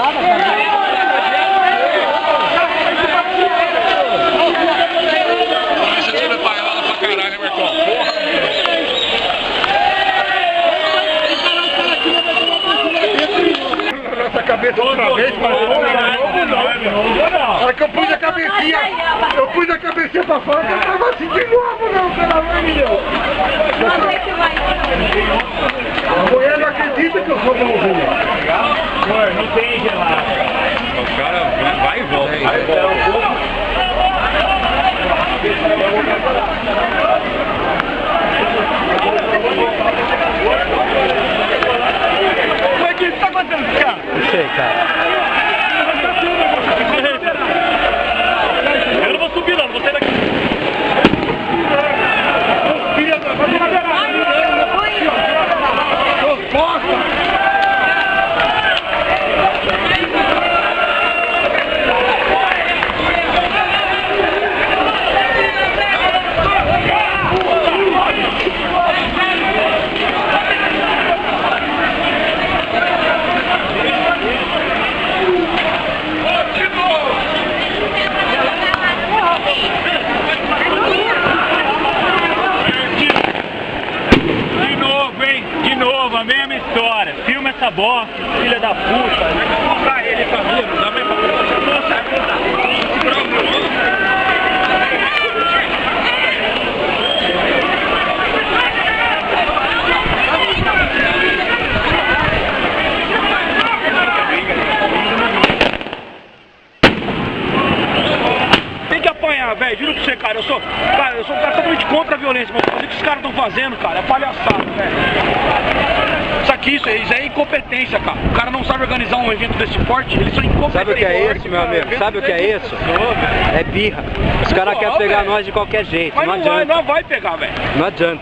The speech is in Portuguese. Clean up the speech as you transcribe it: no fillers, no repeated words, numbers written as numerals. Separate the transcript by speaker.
Speaker 1: nada, cara.
Speaker 2: Esse time vai lá pra caralho, Bertão. Porra.
Speaker 3: Nossa cabeça outra vez, mas na hora que eu pus a cabecinha, pra fora, eu tava assim de novo, não, pelo amor de Deus. O Goiânia não acredita que eu sou bonzinho.
Speaker 4: Não tem gelado.
Speaker 2: O cara vai e volta. Vai e volta.
Speaker 4: Como é que isso tá acontecendo, cara?
Speaker 1: Não sei, cara.
Speaker 4: Eu não vou subir não, vou sair daqui. A mesma história, filma essa bosta, filha da puta, vai comprar ele pra mim, não dá mais pra tem que apanhar, velho, juro pra você, cara, eu sou um cara totalmente contra a violência, mas o que os caras estão fazendo, cara, é palhaçada, velho. Isso é incompetência, cara. O cara não sabe organizar um evento desse porte, eles são incompetentes.
Speaker 1: Sabe o que é isso, meu amigo? Sabe o que é isso? É birra. Os caras querem pegar nós de qualquer jeito,
Speaker 4: mas
Speaker 1: não adianta.
Speaker 4: Não vai pegar, velho.
Speaker 1: Não adianta.